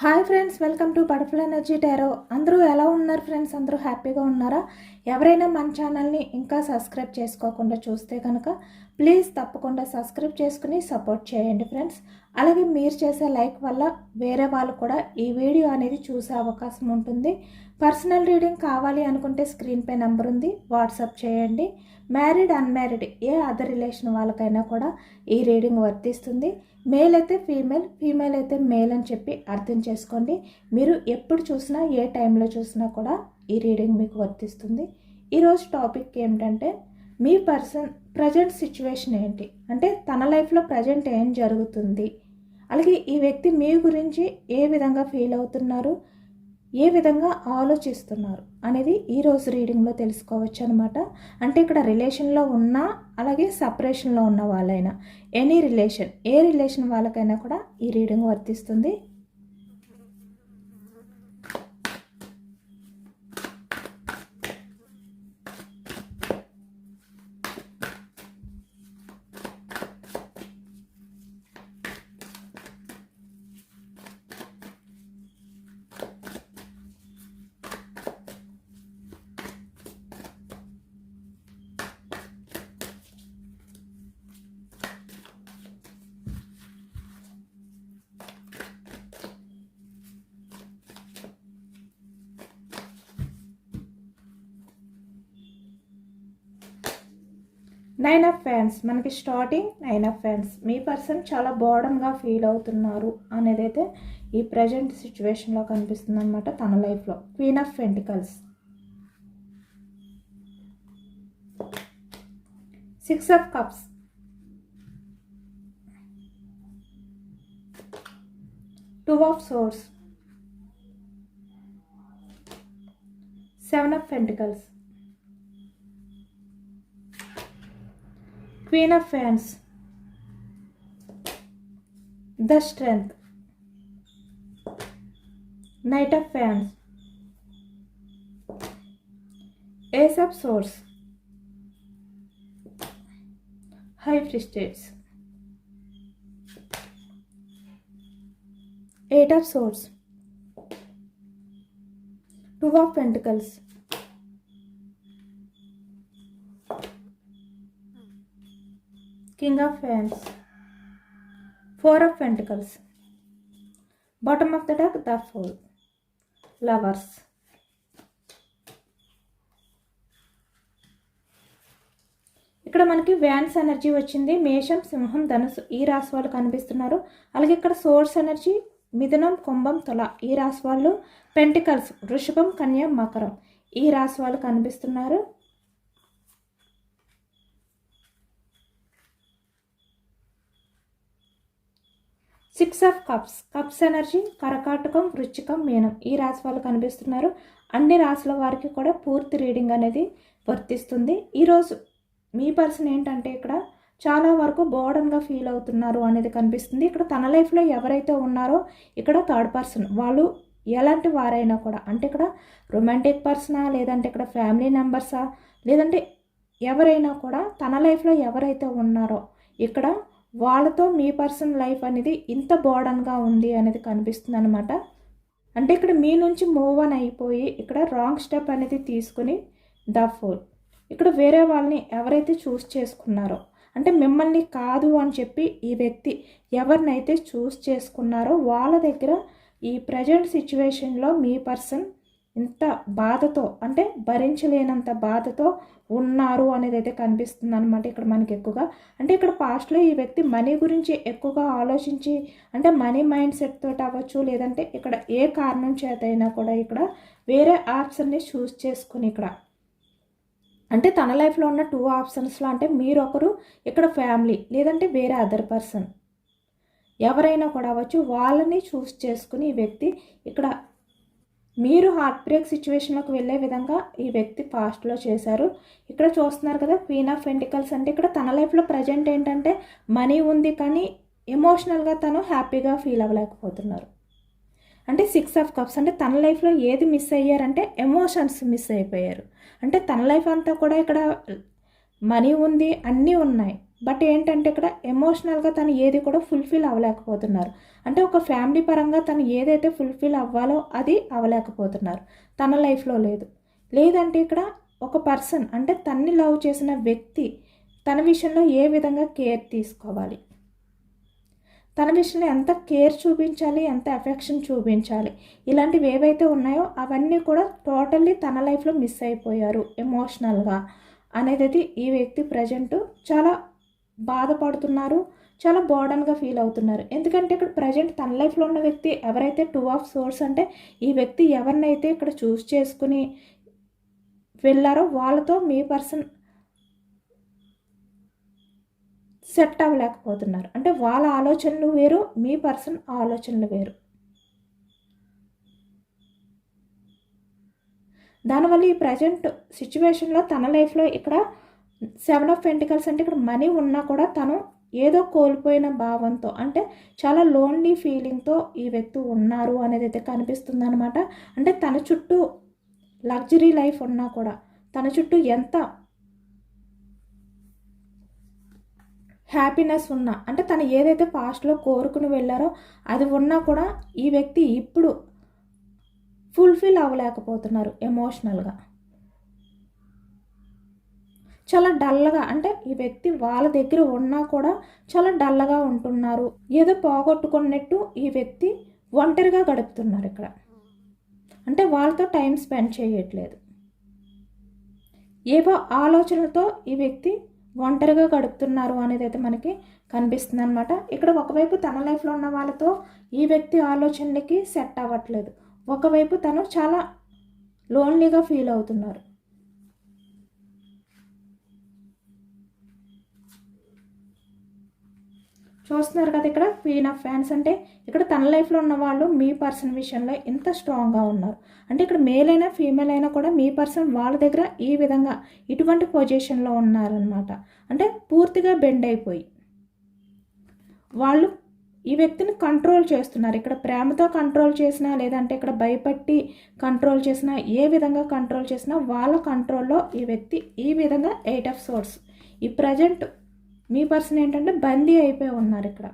Hi friends, welcome to butterfly energy tarot. అందరూ ఎలా ఉన్నారు ఫ్రెండ్స్? అందరూ హ్యాపీగా ఉన్నారా? ఎవరైనా మన ఛానల్ని ఇంకా సబ్స్క్రైబ్ చేసుకోకుండా చూస్తే కనుక ప్లీజ్ తప్పకుండా సబ్స్క్రైబ్ చేసుకుని సపోర్ట్ చేయండి ఫ్రెండ్స్. అలాగే మీరు చేసే లైక్ వల్ల వేరే వాళ్ళు కూడా ఈ వీడియో అనేది చూసే అవకాశం ఉంటుంది. పర్సనల్ రీడింగ్ కావాలి అనుకుంటే స్క్రీన్పై నెంబర్ ఉంది, వాట్సాప్ చేయండి. మ్యారీడ్ అన్మ్యారీడ్ ఏ అదర్ రిలేషన్ వాళ్ళకైనా కూడా ఈ రీడింగ్ వర్తిస్తుంది. మేల్ అయితే ఫీమేల్, ఫీమేల్ అయితే మేల్ అని చెప్పి అర్థం చేసుకోండి. మీరు ఎప్పుడు చూసినా ఏ టైంలో చూసినా కూడా ఈ రీడింగ్ మీకు వర్తిస్తుంది. ఈరోజు టాపిక్ ఏమిటంటే మీ పర్సన్ ప్రజెంట్ సిచ్యువేషన్ ఏంటి, అంటే తన లైఫ్లో ప్రజెంట్ ఏం జరుగుతుంది, అలాగే ఈ వ్యక్తి మీ గురించి ఏ విధంగా ఫీల్ అవుతున్నారు, ఏ విధంగా ఆలోచిస్తున్నారు అనేది ఈరోజు రీడింగ్లో తెలుసుకోవచ్చు అనమాట. అంటే ఇక్కడ రిలేషన్లో ఉన్నా అలాగే సపరేషన్లో ఉన్న వాళ్ళైనా ఎనీ రిలేషన్ ఏ రిలేషన్ వాళ్ళకైనా కూడా ఈ రీడింగ్ వర్తిస్తుంది. నైన్ ఆఫ్ ఫ్యాన్స్ మనకి starting. Nine of fans me person చాలా బోర్డన్గా ఫీల్ అవుతున్నారు అనేది అయితే ఈ ప్రజెంట్ సిచ్యువేషన్లో కనిపిస్తుంది అనమాట తన లైఫ్లో. Queen of pentacles, six of cups, two of swords, seven of pentacles, Queen of Wands, the Strength, Knight of Wands, Ace of Swords, High Priestess, Eight of Swords, Two of Pentacles, King of Wands, Four of Pentacles, bottom of the deck, the Fool, Lovers. ఇక్కడ మనకి wands energy వచ్చింది. మేషం, సింహం, ధనుసు ఈ రాశి వాళ్ళు కనిపిస్తున్నారు. అలాగే ఇక్కడ సోర్స్ ఎనర్జీ మిథునం, కుంభం, తుల ఈ రాశి వాళ్ళు. పెంటికల్స్ వృషభం, కన్య, మకరం ఈ రాశి వాళ్ళు కనిపిస్తున్నారు. Six of cups, cups energy కరకాటకం, వృచ్చికం, మీనం ఈ రాశి వాళ్ళు కనిపిస్తున్నారు. అన్ని రాశుల వారికి కూడా పూర్తి రీడింగ్ అనేది వర్తిస్తుంది. ఈరోజు మీ పర్సన్ ఏంటంటే ఇక్కడ చాలా వరకు బోర్డన్గా ఫీల్ అవుతున్నారు అనేది కనిపిస్తుంది. ఇక్కడ తన లైఫ్లో ఎవరైతే ఉన్నారో ఇక్కడ థర్డ్ పర్సన్ వాళ్ళు ఎలాంటి వారైనా కూడా, అంటే ఇక్కడ రొమాంటిక్ పర్సనా, లేదంటే ఇక్కడ ఫ్యామిలీ మెంబర్సా, లేదంటే ఎవరైనా కూడా తన లైఫ్లో ఎవరైతే ఉన్నారో ఇక్కడ వాళ్ళతో మీ పర్సన్ లైఫ్ అనేది ఇంత బోర్డన్గా ఉంది అనేది కనిపిస్తుంది అనమాట. అంటే ఇక్కడ మీ నుంచి మూవ్ ఆన్ అయిపోయి ఇక్కడ రాంగ్ స్టెప్ అనేది తీసుకుని ద ఫోల్ ఇక్కడ వేరే వాళ్ళని ఎవరైతే చూస్ చేసుకున్నారో, అంటే మిమ్మల్ని కాదు అని చెప్పి ఈ వ్యక్తి ఎవరినైతే చూస్ చేసుకున్నారో వాళ్ళ దగ్గర ఈ ప్రజెంట్ సిచ్యువేషన్లో మీ పర్సన్ ఇంత బాధతో, అంటే భరించలేనంత బాధతో ఉన్నారు అనేది అయితే కనిపిస్తుంది అనమాట ఇక్కడ మనకి ఎక్కువగా. అంటే ఇక్కడ పాస్ట్లో ఈ వ్యక్తి మనీ గురించి ఎక్కువగా ఆలోచించి, అంటే మనీ మైండ్ సెట్ తోటి అవ్వచ్చు, లేదంటే ఇక్కడ ఏ కారణం చేత అయినా కూడా ఇక్కడ వేరే ఆప్షన్ని చూస్ చేసుకుని ఇక్కడ, అంటే తన లైఫ్లో ఉన్న టూ ఆప్షన్స్లో, అంటే మీరు ఒకరు, ఇక్కడ ఫ్యామిలీ, లేదంటే వేరే అదర్ పర్సన్ ఎవరైనా కూడా అవ్వచ్చు, వాళ్ళని చూస్ చేసుకుని ఈ వ్యక్తి ఇక్కడ మీరు హార్ట్ బ్రేక్ సిచ్యువేషన్లోకి వెళ్ళే విధంగా ఈ వ్యక్తి పాస్ట్లో చేశారు. ఇక్కడ చూస్తున్నారు కదా క్వీన్ ఆఫ్ పెంటికల్స్, అంటే ఇక్కడ తన లైఫ్లో ప్రజెంట్ ఏంటంటే మనీ ఉంది కానీ ఎమోషనల్గా తను హ్యాపీగా ఫీల్ అవ్వలేకపోతున్నారు. అంటే సిక్స్ ఆఫ్ కప్స్, అంటే తన లైఫ్లో ఏది మిస్ అయ్యారంటే ఎమోషన్స్ మిస్ అయిపోయారు. అంటే తన లైఫ్ అంతా కూడా ఇక్కడ మనీ ఉంది, అన్నీ ఉన్నాయి, బట్ ఏంటంటే ఇక్కడ ఎమోషనల్గా తను ఏది కూడా ఫుల్ఫిల్ అవ్వలేకపోతున్నారు. అంటే ఒక ఫ్యామిలీ పరంగా తను ఏదైతే ఫుల్ఫిల్ అవ్వాలో అది అవ్వలేకపోతున్నారు, తన లైఫ్లో లేదు. లేదంటే ఇక్కడ ఒక పర్సన్ అంటే తన్ని లవ్ చేసిన వ్యక్తి తన విషయంలో ఏ విధంగా కేర్ తీసుకోవాలి, తన విషయంలో ఎంత కేర్ చూపించాలి, ఎంత ఎఫెక్షన్ చూపించాలి, ఇలాంటివి ఏవైతే ఉన్నాయో అవన్నీ కూడా టోటల్లీ తన లైఫ్లో మిస్ అయిపోయారు ఎమోషనల్గా అనేది ఈ వ్యక్తి ప్రజెంట్ చాలా బాధపడుతున్నారు, చాలా బర్డన్గా ఫీల్ అవుతున్నారు. ఎందుకంటే ఇక్కడ ప్రజెంట్ తన లైఫ్లో ఉన్న వ్యక్తి ఎవరైతే 2 ఆఫ్ సోర్స్ అంటే ఈ వ్యక్తి ఎవరినైతే ఇక్కడ చూస్ చేసుకుని వెళ్ళారో వాళ్ళతో మీ పర్సన్ సెట్ అవ్వలేకపోతున్నారు. అంటే వాళ్ళ ఆలోచనలు వేరు, మీ పర్సన్ ఆలోచనలు వేరు. దానివల్ల ఈ ప్రజెంట్ సిచ్యువేషన్లో తన లైఫ్లో ఇక్కడ 7 ఆఫ్ పెంటికల్స్ అంటే ఇక్కడ మనీ ఉన్నా కూడా తను ఏదో కోల్పోయిన భావంతో అంటే చాలా లోన్లీ ఫీలింగ్తో ఈ వ్యక్తి ఉన్నారు అనేది అయితే కనిపిస్తుంది అనమాట. అంటే తన చుట్టూ లగ్జరీ లైఫ్ ఉన్నా కూడా తన చుట్టూ ఎంత హ్యాపీనెస్ ఉన్నా అంటే తను ఏదైతే పాస్ట్లో కోరుకుని వెళ్ళారో అది ఉన్నా కూడా ఈ వ్యక్తి ఇప్పుడు ఫుల్ఫిల్ అవ్వలేకపోతున్నారు ఎమోషనల్గా. చాలా డల్గా అంటే ఈ వ్యక్తి వాళ్ళ దగ్గర ఉన్నా కూడా చాలా డల్గా ఉంటున్నారు, ఏదో పోగొట్టుకున్నట్టు ఈ వ్యక్తి ఒంటరిగా గడుపుతున్నారు ఇక్కడ. అంటే వాళ్ళతో టైం స్పెండ్ చేయట్లేదు, ఏవో ఆలోచనలతో ఈ వ్యక్తి ఒంటరిగా గడుపుతున్నారు అనేది అయితే మనకి కనిపిస్తుంది అనమాట. ఇక్కడ ఒకవైపు తన లైఫ్లో ఉన్న వాళ్ళతో ఈ వ్యక్తి ఆలోచనలకి సెట్ అవ్వట్లేదు, ఒకవైపు తను చాలా లోన్లీగా ఫీల్ అవుతున్నారు. చూస్తున్నారు కదా ఇక్కడ క్వీన్ ఆఫ్ ఫ్యాన్స్ అంటే ఇక్కడ తన లైఫ్లో ఉన్న వాళ్ళు మీ పర్సన్ విషయంలో ఇంత స్ట్రాంగ్గా ఉన్నారు. అంటే ఇక్కడ మేల్ అయినా ఫీమేల్ అయినా కూడా మీ పర్సన్ వాళ్ళ దగ్గర ఈ విధంగా ఇటువంటి పొజిషన్లో ఉన్నారనమాట. అంటే పూర్తిగా బెండ్ అయిపోయి వాళ్ళు ఈ వ్యక్తిని కంట్రోల్ చేస్తున్నారు. ఇక్కడ ప్రేమతో కంట్రోల్ చేసినా లేదంటే ఇక్కడ భయపట్టి కంట్రోల్ చేసినా ఏ విధంగా కంట్రోల్ చేసినా వాళ్ళ కంట్రోల్లో ఈ వ్యక్తి ఈ విధంగా 8 ఆఫ్ సోర్స్ ఈ ప్రజెంట్ మీ పర్సన్ ఏంటంటే బందీ అయిపోయి ఉన్నారు. ఇక్కడ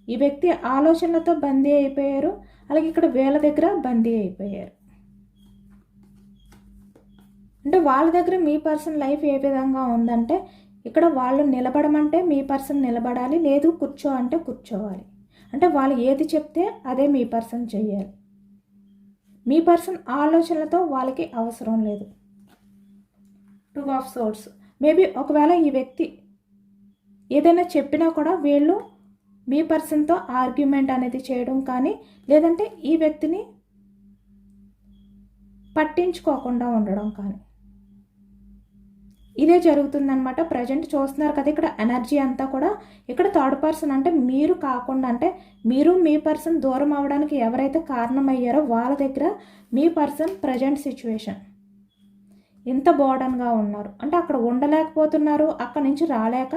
ఈ వ్యక్తి ఆలోచనలతో బందీ అయిపోయారు, అలాగే ఇక్కడ వీళ్ళ దగ్గర బందీ అయిపోయారు. అంటే వాళ్ళ దగ్గర మీ పర్సన్ లైఫ్ ఏ విధంగా ఉందంటే ఇక్కడ వాళ్ళు నిలబడమంటే మీ పర్సన్ నిలబడాలి, లేదు కూర్చో అంటే కూర్చోవాలి. అంటే వాళ్ళు ఏది చెప్తే అదే మీ పర్సన్ చెయ్యాలి. మీ పర్సన్ ఆలోచనలతో వాళ్ళకి అవసరం లేదు. 2 ఆఫ్ సోర్స్ మేబీ ఒకవేళ ఈ వ్యక్తి ఏదైనా చెప్పినా కూడా వీళ్ళు మీ పర్సన్తో ఆర్గ్యుమెంట్ అనేది చేయడం కానీ లేదంటే ఈ వ్యక్తిని పట్టించుకోకుండా ఉండడం కానీ ఇదే జరుగుతుందన్నమాట. ప్రజెంట్ చూస్తున్నారు కదా ఇక్కడ ఎనర్జీ అంతా కూడా ఇక్కడ థర్డ్ పర్సన్ అంటే మీరు కాకుండా అంటే మీరు మీ పర్సన్ దూరం అవడానికి ఎవరైతే కారణమయ్యారో వాళ్ళ దగ్గర మీ పర్సన్ ప్రజెంట్ సిచ్యువేషన్ ఇంత బోర్డన్గా ఉన్నారు. అంటే అక్కడ ఉండలేకపోతున్నారు, అక్కడి నుంచి రాలేక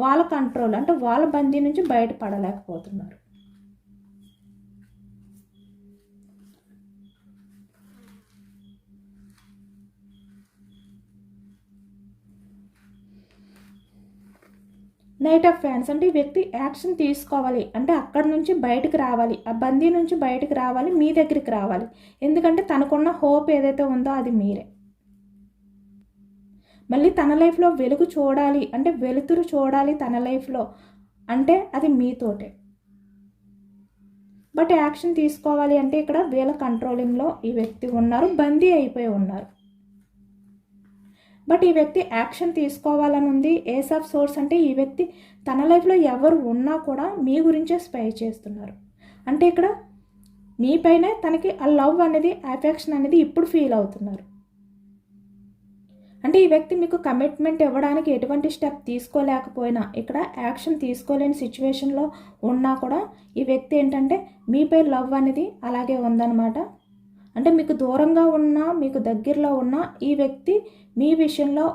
వాళ్ళ కంట్రోల్ అంటే వాళ్ళ బందీ నుంచి బయటపడలేకపోతున్నారు. నైట్ ఆఫ్ ఫ్యాన్స్ అంటే ఈ వ్యక్తి యాక్షన్ తీసుకోవాలి, అంటే అక్కడి నుంచి బయటకు రావాలి, ఆ బందీ నుంచి బయటకు రావాలి, మీ దగ్గరికి రావాలి. ఎందుకంటే తనకున్న హోప్ ఏదైతే ఉందో అది మీరే. మళ్ళీ తన లైఫ్లో వెలుగు చూడాలి అంటే వెలుతురు చూడాలి తన లైఫ్లో అంటే అది మీతోటే. బట్ యాక్షన్ తీసుకోవాలి అంటే ఇక్కడ వీళ్ళ కంట్రోలింగ్లో ఈ వ్యక్తి ఉన్నారు, బందీ అయిపోయి ఉన్నారు. బట్ ఈ వ్యక్తి యాక్షన్ తీసుకోవాలని ఉంది. ఏస్ ఆఫ్ సోర్స్ అంటే ఈ వ్యక్తి తన లైఫ్లో ఎవరు ఉన్నా కూడా మీ గురించే స్పై చేస్తున్నారు. అంటే ఇక్కడ మీపైనే తనకి ఆ లవ్ అనేది అఫెక్షన్ అనేది ఇప్పుడు ఫీల్ అవుతున్నారు. అంటే ఈ వ్యక్తి మీకు కమిట్మెంట్ ఇవ్వడానికి ఎటువంటి స్టెప్ తీసుకోలేకపోయినా ఇక్కడ యాక్షన్ తీసుకోలేని సిచ్యువేషన్లో ఉన్నా కూడా ఈ వ్యక్తి ఏంటంటే మీపై లవ్ అనేది అలాగే ఉందన్నమాట. అంటే మీకు దూరంగా ఉన్నా మీకు దగ్గరలో ఉన్న ఈ వ్యక్తి మీ విషయంలో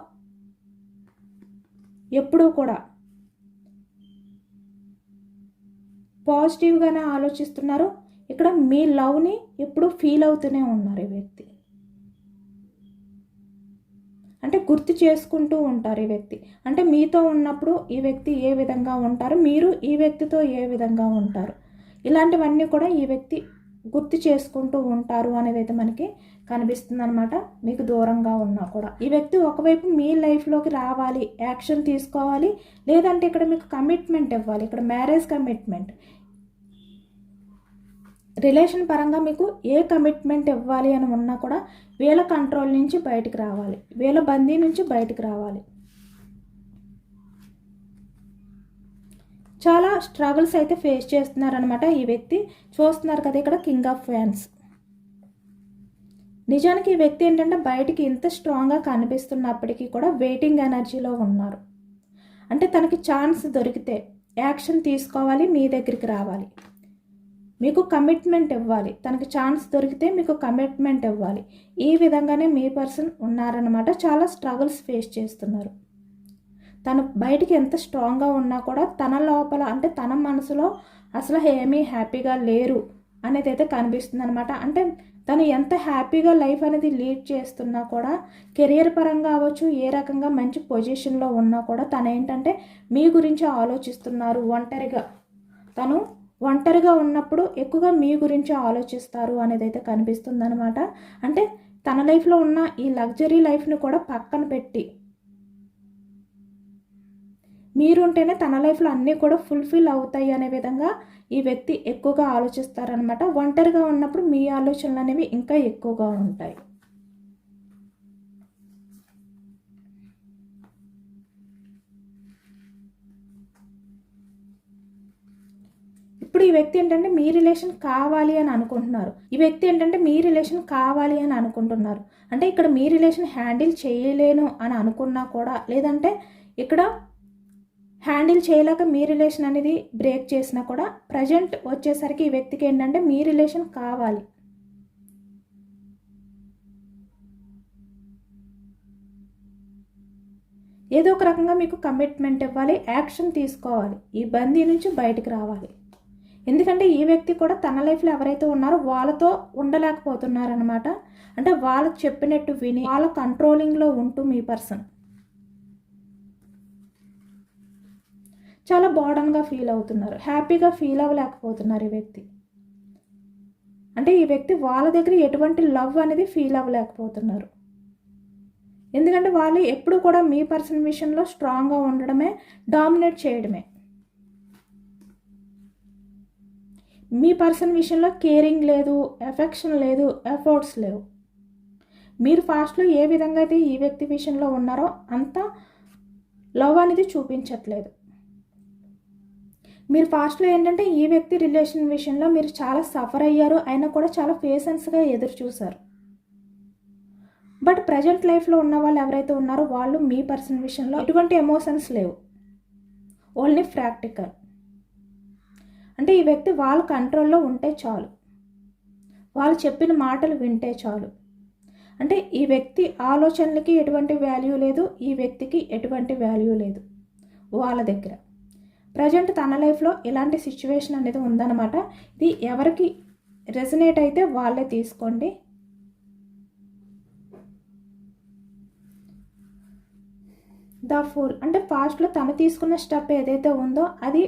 ఎప్పుడూ కూడా పాజిటివ్గానే ఆలోచిస్తున్నారు. ఇక్కడ మీ లవ్ని ఎప్పుడూ ఫీల్ అవుతూనే ఉన్నారు ఈ వ్యక్తి. అంటే గుర్తు చేసుకుంటూ ఉంటారు ఈ వ్యక్తి. అంటే మీతో ఉన్నప్పుడు ఈ వ్యక్తి ఏ విధంగా ఉంటారు, మీరు ఈ వ్యక్తితో ఏ విధంగా ఉంటారు, ఇలాంటివన్నీ కూడా ఈ వ్యక్తి గుర్తు చేసుకుంటూ ఉంటారు అనేది అయితే మనకి కనిపిస్తుంది అనమాట. మీకు దూరంగా ఉన్నా కూడా ఈ వ్యక్తి ఒకవైపు మీ లైఫ్లోకి రావాలి, యాక్షన్ తీసుకోవాలి, లేదంటే ఇక్కడ మీకు కమిట్మెంట్ ఇవ్వాలి. ఇక్కడ మ్యారేజ్ కమిట్మెంట్, రిలేషన్ పరంగా మీకు ఏ కమిట్మెంట్ ఇవ్వాలి అని ఉన్నా కూడా వీళ్ళ కంట్రోల్ నుంచి బయటికి రావాలి, వీళ్ళ బందీ నుంచి బయటికి రావాలి. చాలా స్ట్రగుల్స్ అయితే ఫేస్ చేస్తున్నారనమాట ఈ వ్యక్తి. చూస్తున్నారు కదా ఇక్కడ కింగ్ ఆఫ్ ఫ్యాన్స్. నిజానికి ఈ వ్యక్తి ఏంటంటే బయటికి ఇంత స్ట్రాంగ్గా కనిపిస్తున్నప్పటికీ కూడా వెయిటింగ్ ఎనర్జీలో ఉన్నారు. అంటే తనకి ఛాన్స్ దొరికితే యాక్షన్ తీసుకోవాలి, మీ దగ్గరికి రావాలి, మీకు కమిట్మెంట్ ఇవ్వాలి. తనకి ఛాన్స్ దొరికితే మీకు కమిట్మెంట్ ఇవ్వాలి. ఈ విధంగానే మీ పర్సన్ ఉన్నారనమాట. చాలా స్ట్రగుల్స్ ఫేస్ చేస్తున్నారు. తను బయటికి ఎంత స్ట్రాంగ్గా ఉన్నా కూడా తన లోపల అంటే తన మనసులో అసలు ఏమీ హ్యాపీగా లేరు అనేది అయితే కనిపిస్తుంది అనమాట. అంటే తను ఎంత హ్యాపీగా లైఫ్ అనేది లీడ్ చేస్తున్నా కూడా, కెరియర్ పరంగా అవ్వచ్చు, ఏ రకంగా మంచి పొజిషన్లో ఉన్నా కూడా తను ఏంటంటే మీ గురించి ఆలోచిస్తున్నారు. తను ఒంటరిగా ఉన్నప్పుడు ఎక్కువగా మీ గురించి ఆలోచిస్తారు అనేది అయితే కనిపిస్తుంది అనమాట. అంటే తన లైఫ్లో ఉన్న ఈ లగ్జరీ లైఫ్ని కూడా పక్కన పెట్టి మీరుంటేనే తన లైఫ్లో అన్నీ కూడా ఫుల్ఫిల్ అవుతాయి అనే విధంగా ఈ వ్యక్తి ఎక్కువగా ఆలోచిస్తారనమాట. ఒంటరిగా ఉన్నప్పుడు మీ ఆలోచనలు అనేవి ఇంకా ఎక్కువగా ఉంటాయి. ఇప్పుడు ఈ వ్యక్తి ఏంటంటే మీ రిలేషన్ కావాలి అని అనుకుంటున్నారు. అంటే ఇక్కడ మీ రిలేషన్ హ్యాండిల్ చేయలేను అని అనుకున్నా కూడా, లేదంటే ఇక్కడ హ్యాండిల్ చేయలేక మీ రిలేషన్ అనేది బ్రేక్ చేసినా కూడా, ప్రజెంట్ వచ్చేసరికి ఈ వ్యక్తికి ఏంటంటే మీ రిలేషన్ కావాలి. ఏదో ఒక రకంగా మీకు కమిట్మెంట్ ఇవ్వాలి, యాక్షన్ తీసుకోవాలి, ఈ బందీ నుంచి బయటకు రావాలి. ఎందుకంటే ఈ వ్యక్తి కూడా తన లైఫ్లో ఎవరైతే ఉన్నారో వాళ్ళతో ఉండలేకపోతున్నారనమాట. అంటే వాళ్ళకి చెప్పినట్టు విని వాళ్ళ కంట్రోలింగ్లో ఉంటూ మీ పర్సన్ చాలా బర్డన్గా ఫీల్ అవుతున్నారు, హ్యాపీగా ఫీల్ అవ్వలేకపోతున్నారు ఈ వ్యక్తి. అంటే ఈ వ్యక్తి వాళ్ళ దగ్గర ఎటువంటి లవ్ అనేది ఫీల్ అవ్వలేకపోతున్నారు. ఎందుకంటే వాళ్ళు ఎప్పుడు కూడా మీ పర్సన్ విషయంలో స్ట్రాంగ్గా ఉండడమే, డామినేట్ చేయడమే. మీ పర్సన్ విషయంలో కేరింగ్ లేదు, ఎఫెక్షన్ లేదు, ఎఫర్ట్స్ లేవు. మీరు ఫాస్ట్లో ఏ విధంగా అయితే ఈ వ్యక్తి విషయంలో ఉన్నారో అంత లవ్ అనేది చూపించట్లేదు. మీరు ఫాస్ట్లో ఏంటంటే ఈ వ్యక్తి రిలేషన్ విషయంలో మీరు చాలా సఫర్ అయ్యారు, అయినా కూడా చాలా పేషెన్స్గా ఎదురు చూశారు. బట్ ప్రజెంట్ లైఫ్లో ఉన్న వాళ్ళు ఎవరైతే ఉన్నారో వాళ్ళు మీ పర్సన్ విషయంలో ఎటువంటి ఎమోషన్స్ లేవు, ఓన్లీ ప్రాక్టికల్. అంటే ఈ వ్యక్తి వాళ్ళ కంట్రోల్లో ఉంటే చాలు, వాళ్ళు చెప్పిన మాటలు వింటే చాలు. అంటే ఈ వ్యక్తి ఆలోచనలకి ఎటువంటి వాల్యూ లేదు, ఈ వ్యక్తికి ఎటువంటి వాల్యూ లేదు వాళ్ళ దగ్గర. ప్రజెంట్ తన లైఫ్లో ఇలాంటి సిచ్యువేషన్ అనేది ఉందన్నమాట. ఇది ఎవరికి రెజనేట్ అయితే వాళ్ళే తీసుకోండి. ద ఫూల్ అంటే పాస్ట్లో తను తీసుకున్న స్టెప్ ఏదైతే ఉందో అది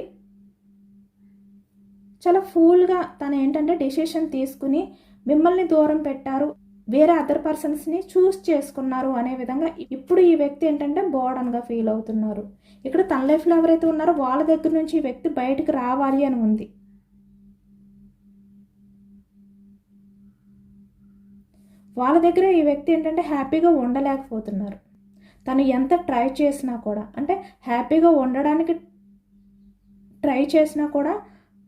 చాలా ఫూల్గా తను ఏంటంటే డెసిషన్ తీసుకుని మిమ్మల్ని దూరం పెట్టారు, వేరే అదర్ పర్సన్స్ని చూస్ చేసుకున్నారు అనే విధంగా ఇప్పుడు ఈ వ్యక్తి ఏంటంటే బర్డన్గా ఫీల్ అవుతున్నారు. ఇక్కడ తన లైఫ్లో ఎవరైతే ఉన్నారో వాళ్ళ దగ్గర నుంచి ఈ వ్యక్తి బయటకు రావాలి అని ఉంది. వాళ్ళ దగ్గర ఈ వ్యక్తి ఏంటంటే హ్యాపీగా ఉండలేకపోతున్నారు. తను ఎంత ట్రై చేసినా కూడా, అంటే హ్యాపీగా ఉండడానికి ట్రై చేసినా కూడా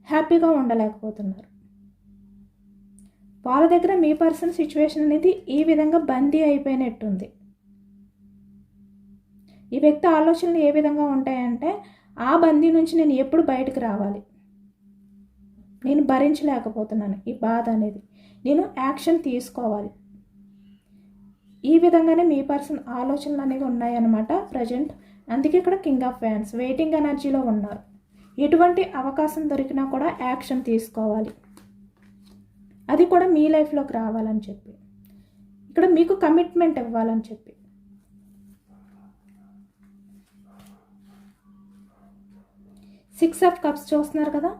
హ్యాపీగా ఉండలేకపోతున్నారు. వాళ్ళ దగ్గర మీ పర్సన్ సిచ్యువేషన్ అనేది ఈ విధంగా బందీ అయిపోయినట్టుంది. ఈ వ్యక్తి ఆలోచనలు ఏ విధంగా ఉంటాయంటే, ఆ బందీ నుంచి నేను ఎప్పుడు బయటకు రావాలి, నేను భరించలేకపోతున్నాను ఈ బాధ అనేది, నేను యాక్షన్ తీసుకోవాలి. ఈ విధంగానే మీ పర్సన్ ఆలోచనలు అనేవి ఉన్నాయన్నమాట ప్రజెంట్. అందుకే ఇక్కడ కింగ్ ఆఫ్ ఫ్యాన్స్ వెయిటింగ్ ఎనర్జీలో ఉన్నారు. ఎటువంటి అవకాశం దొరికినా కూడా యాక్షన్ తీసుకోవాలి, అది కూడా మీ లైఫ్లోకి రావాలని చెప్పి, ఇక్కడ మీకు కమిట్మెంట్ ఇవ్వాలని చెప్పి. 6 ఆఫ్ కప్స్ చూస్తున్నారు కదా,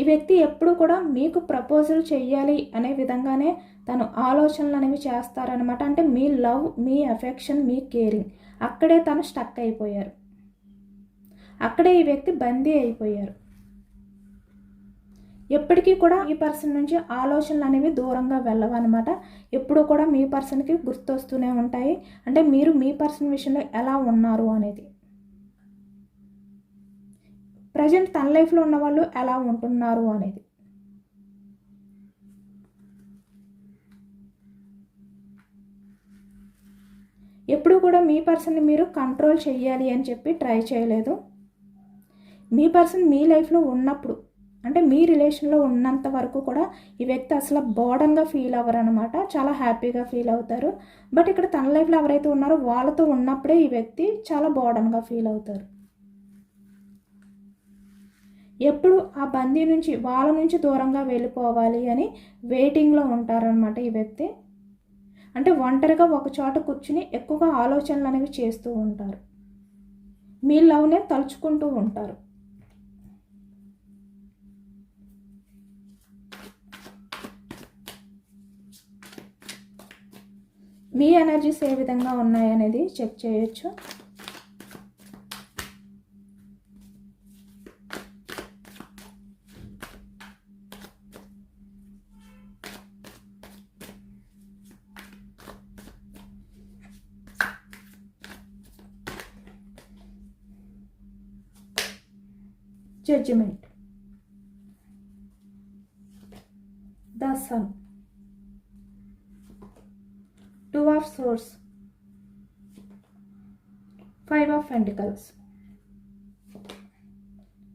ఈ వ్యక్తి ఎప్పుడు కూడా మీకు ప్రపోజల్ చెయ్యాలి అనే విధంగానే తను ఆలోచనలు అనేవి చేస్తారనమాట. అంటే మీ లవ్, మీ అఫెక్షన్, మీ కేరింగ్ అక్కడే తను స్టక్ అయిపోయారు. అక్కడే ఈ వ్యక్తి బందీ అయిపోయారు. ఎప్పటికీ కూడా ఈ పర్సన్ నుంచి ఆలోచనలు అనేవి దూరంగా వెళ్ళవన్నమాట. ఎప్పుడు కూడా మీ పర్సన్కి గుర్తొస్తూనే ఉంటాయి. అంటే మీరు మీ పర్సన్ విషయంలో ఎలా ఉన్నారు అనేది, ప్రజెంట్ తన లైఫ్లో ఉన్న వాళ్ళు ఎలా ఉంటున్నారు అనేది. ఎప్పుడు కూడా మీ పర్సన్ని మీరు కంట్రోల్ చేయాలి అని చెప్పి ట్రై చేయలేదు. మీ పర్సన్ మీ లైఫ్లో ఉన్నప్పుడు, అంటే మీ రిలేషన్లో ఉన్నంత వరకు కూడా ఈ వ్యక్తి అసలు బోర్డన్గా ఫీల్ అవ్వరు అనమాట. చాలా హ్యాపీగా ఫీల్ అవుతారు. బట్ ఇక్కడ తన లైఫ్లో ఎవరైతే ఉన్నారో వాళ్ళతో ఉన్నప్పుడే ఈ వ్యక్తి చాలా బోర్డన్గా ఫీల్ అవుతారు. ఎప్పుడు ఆ బందీ నుంచి, వాళ్ళ నుంచి దూరంగా వెళ్ళిపోవాలి అని వెయిటింగ్లో ఉంటారనమాట ఈ వ్యక్తి. అంటే ఒంటరిగా ఒక చోట కూర్చుని ఎక్కువగా ఆలోచనలు అనేవి చేస్తూ ఉంటారు. మీ లవ్నే తలుచుకుంటూ ఉంటారు. మీ ఎనర్జీస్ ఏ విధంగా ఉన్నాయనేది చెక్ చేయొచ్చు. Judgement, the sun, 2 of swords, 5 of pentacles,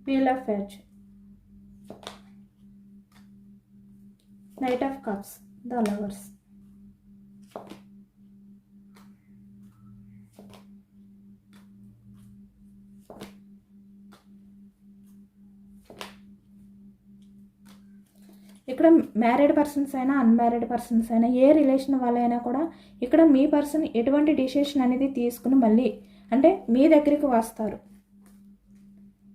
wheel of fortune, knight of cups, the lovers. ఇక్కడ మ్యారీడ్ పర్సన్స్ అయినా అన్మ్యారీడ్ పర్సన్స్ అయినా ఏ రిలేషన్ వాళ్ళైనా కూడా ఇక్కడ మీ పర్సన్ ఎటువంటి డిసిషన్ అనేది తీసుకుని మళ్ళీ అంటే మీ దగ్గరికి వస్తారు,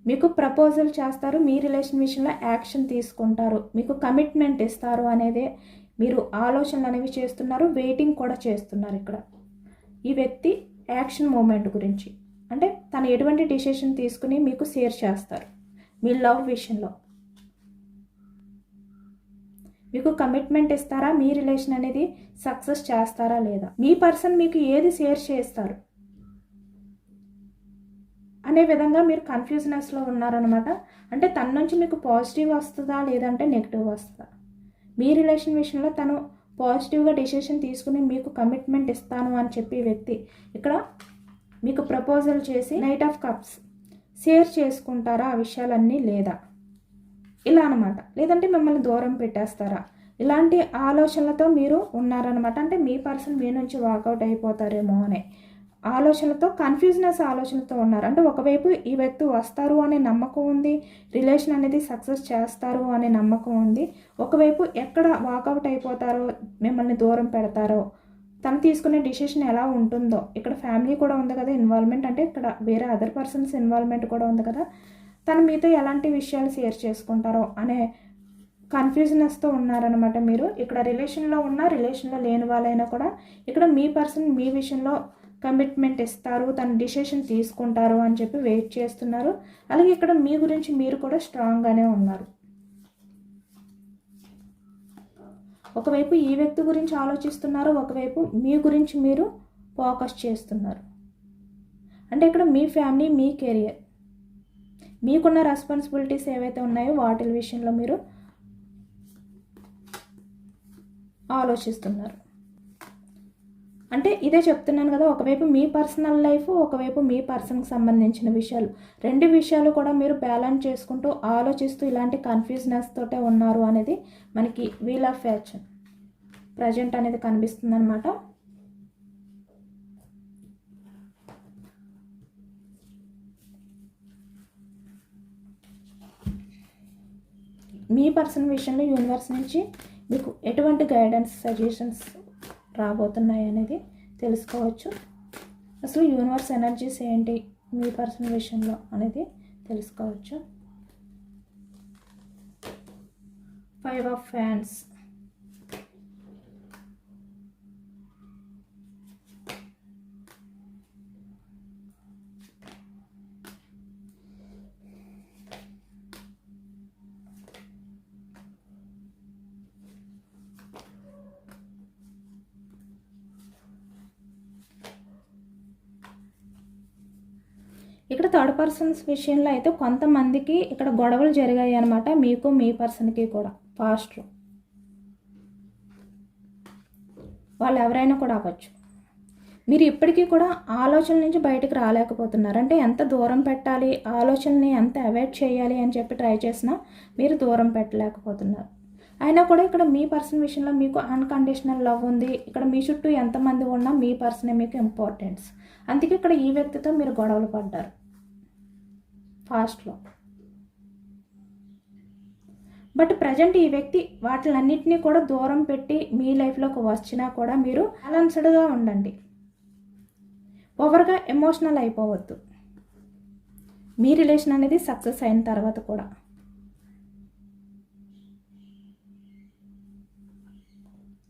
మీకు ప్రపోజల్ చేస్తారు, మీ రిలేషన్ విషయంలో యాక్షన్ తీసుకుంటారు, మీకు కమిట్మెంట్ ఇస్తారు అనేది మీరు ఆలోచనలు అనేవి చేస్తున్నారు, వెయిటింగ్ కూడా చేస్తున్నారు. ఇక్కడ ఈ వ్యక్తి యాక్షన్ మూమెంట్ గురించి, అంటే తను ఎటువంటి డిసిషన్ తీసుకుని మీకు షేర్ చేస్తారు మీ లవ్ విషయంలో. మీకు కమిట్మెంట్ ఇస్తారా, మీ రిలేషన్ అనేది సక్సెస్ చేస్తారా లేదా, మీ పర్సన్ మీకు ఏది షేర్ చేస్తారు అనే విధంగా మీరు కన్ఫ్యూజనెస్లో ఉన్నారనమాట. అంటే తన నుంచి మీకు పాజిటివ్ వస్తుందా లేదంటే నెగిటివ్ వస్తుందా, మీ రిలేషన్ విషయంలో తను పాజిటివ్గా డిసిషన్ తీసుకుని మీకు కమిట్మెంట్ ఇస్తాను అని చెప్పి వ్యక్తి ఇక్కడ మీకు ప్రపోజల్ చేసి నైట్ ఆఫ్ కప్స్ షేర్ చేసుకుంటారా ఆ విషయాలన్నీ లేదా, ఇలా అనమాట. లేదంటే మిమ్మల్ని దూరం పెట్టేస్తారా, ఇలాంటి ఆలోచనలతో మీరు ఉన్నారనమాట. అంటే మీ పర్సన్ మీ నుంచి వాకౌట్ అయిపోతారేమో అనే ఆలోచనలతో, కన్ఫ్యూజనెస్ ఆలోచనతో ఉన్నారు. అంటే ఒకవైపు ఈ వ్యక్తి వస్తారు అనే నమ్మకం ఉంది, రిలేషన్ అనేది సక్సెస్ చేస్తారు అనే నమ్మకం ఉంది. ఒకవైపు ఎక్కడ వాకౌట్ అయిపోతారో, మిమ్మల్ని దూరం పెడతారో, తను తీసుకునే డిసిషన్ ఎలా ఉంటుందో, ఇక్కడ ఫ్యామిలీ కూడా ఉంది కదా ఇన్వాల్వ్మెంట్, అంటే ఇక్కడ వేరే అదర్ పర్సన్స్ ఇన్వాల్వ్మెంట్ కూడా ఉంది కదా, తను మీతో ఎలాంటి విషయాలు షేర్ చేసుకుంటారో అనే కన్ఫ్యూజనెస్తో ఉన్నారనమాట మీరు. ఇక్కడ రిలేషన్లో ఉన్న, రిలేషన్లో లేని వాళ్ళైనా కూడా ఇక్కడ మీ పర్సన్ మీ విషయంలో కమిట్మెంట్ ఇస్తారు, తన డిసిషన్ తీసుకుంటారు అని చెప్పి వెయిట్ చేస్తున్నారు. అలాగే ఇక్కడ మీ గురించి మీరు కూడా స్ట్రాంగ్గానే ఉన్నారు. ఒకవైపు ఈ వ్యక్తి గురించి ఆలోచిస్తున్నారు, ఒకవైపు మీ గురించి మీరు ఫోకస్ చేస్తున్నారు. అంటే ఇక్కడ మీ ఫ్యామిలీ, మీ కెరియర్, మీకున్న రెస్పాన్సిబిలిటీస్ ఏవైతే ఉన్నాయో వాటి విషయంలో మీరు ఆలోచిస్తున్నారు. అంటే ఇదే చెప్తున్నాను కదా, ఒకవైపు మీ పర్సనల్ లైఫ్, ఒకవైపు మీ పర్సన్కి సంబంధించిన విషయాలు, రెండు విషయాలు కూడా మీరు బ్యాలెన్స్ చేసుకుంటూ ఆలోచిస్తూ ఇలాంటి కన్ఫ్యూజనెస్ తోటే ఉన్నారు అనేది మనకి వీల్ ఆఫ్ ఫార్చ్యూన్ ప్రజెంట్ అనేది కనిపిస్తుంది అనమాట. మీ పర్సన్ విషయంలో యూనివర్స్ నుంచి మీకు ఎటువంటి గైడెన్స్, సజెషన్స్ రాబోతున్నాయి అనేది తెలుసుకోవచ్చు. అసలు యూనివర్స్ ఎనర్జీస్ ఏంటి మీ పర్సన్ విషయంలో అనేది తెలుసుకోవచ్చు. 5 ఆఫ్ ఫ్యాన్స్, ఇక్కడ థర్డ్ పర్సన్స్ విషయంలో అయితే కొంతమందికి ఇక్కడ గొడవలు జరిగాయి అన్నమాట, మీకు మీ పర్సన్కి కూడా. పాస్ట్లో వాళ్ళు ఎవరైనా కూడా అవ్వచ్చు. మీరు ఇప్పటికీ కూడా ఆలోచనల నుంచి బయటకు రాలేకపోతున్నారు. అంటే ఎంత దూరం పెట్టాలి, ఆలోచనని ఎంత అవాయిడ్ చేయాలి అని చెప్పి ట్రై చేసినా మీరు దూరం పెట్టలేకపోతున్నారు. అయినా కూడా ఇక్కడ మీ పర్సన్ విషయంలో మీకు అన్కండిషనల్ లవ్ ఉంది. ఇక్కడ మీ చుట్టూ ఎంతమంది ఉన్నా మీ పర్సనే మీకు ఇంపార్టెన్స్. అందుకే ఇక్కడ ఈ వ్యక్తితో మీరు గొడవలు పడ్డారు ఫాస్ట్లో. బట్ ప్రజెంట్ ఈ వ్యక్తి వాటిలన్నింటినీ కూడా దూరం పెట్టి మీ లైఫ్లోకి వచ్చినా కూడా మీరు బ్యాలెన్స్డ్గా ఉండండి. ఓవర్గా ఎమోషనల్ అయిపోవద్దు. మీ రిలేషన్ అనేది సక్సెస్ అయిన తర్వాత కూడా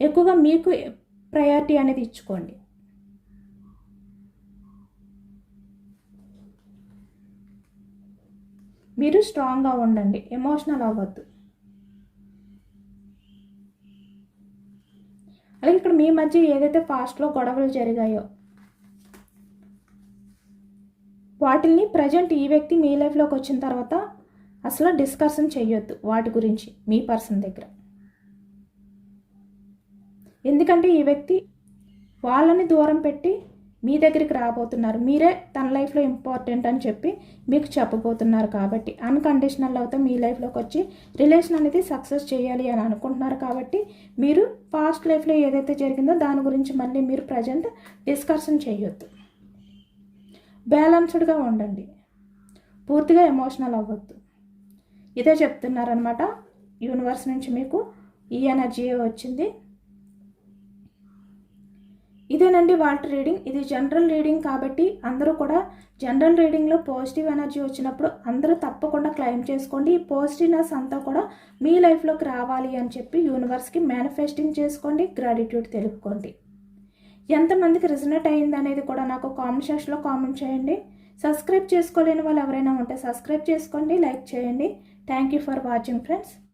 ఎక్కువగా మీకు ప్రయారిటీ అనేది ఇచ్చుకోండి. మీరు స్ట్రాంగ్గా ఉండండి, ఎమోషనల్ అవ్వద్దు. అలాగే ఇక్కడ మీ మధ్య ఏదైతే పాస్ట్లో గొడవలు జరిగాయో వాటిని ప్రజెంట్ ఈ వ్యక్తి మీ లైఫ్లోకి వచ్చిన తర్వాత అసలు డిస్కషన్ చేయొద్దు వాటి గురించి మీ పర్సన్ దగ్గర. ఎందుకంటే ఈ వ్యక్తి వాళ్ళని దూరం పెట్టి మీ దగ్గరికి రాబోతున్నారు. మీరే తన లైఫ్లో ఇంపార్టెంట్ అని చెప్పి మీకు చెప్పబోతున్నారు. కాబట్టి అన్కండిషనల్ లవ్తో మీ లైఫ్లోకి వచ్చి రిలేషన్ అనేది సక్సెస్ చేయాలి అని అనుకుంటున్నారు. కాబట్టి మీరు పాస్ట్ లైఫ్లో ఏదైతే జరిగిందో దాని గురించి మళ్ళీ మీరు ప్రజెంట్ డిస్కషన్ చేయొద్దు. బ్యాలెన్స్డ్గా ఉండండి, పూర్తిగా ఎమోషనల్ అవ్వద్దు. ఇదే చెప్తున్నారనమాట యూనివర్స్ నుంచి మీకు ఈ ఎనర్జీ వచ్చింది. ఇదేనండి వాళ్ళ రీడింగ్. ఇది జనరల్ రీడింగ్ కాబట్టి అందరూ కూడా జనరల్ రీడింగ్లో పాజిటివ్ ఎనర్జీ వచ్చినప్పుడు అందరూ తప్పకుండా క్లెయిమ్ చేసుకోండి. ఈ పాజిటివ్నెస్ అంతా కూడా మీ లైఫ్లోకి రావాలి అని చెప్పి యూనివర్స్కి మేనిఫెస్టింగ్ చేసుకోండి, గ్రాటిట్యూడ్ తెలుపుకోండి. ఎంతమందికి రిజనేట్ అయ్యింది అనేది కూడా నాకు కామెంట్ సెక్షన్లో కామెంట్ చేయండి. సబ్స్క్రైబ్ చేసుకోలేని వాళ్ళు ఎవరైనా ఉంటే సబ్స్క్రైబ్ చేసుకోండి, లైక్ చేయండి. Thank you for watching friends.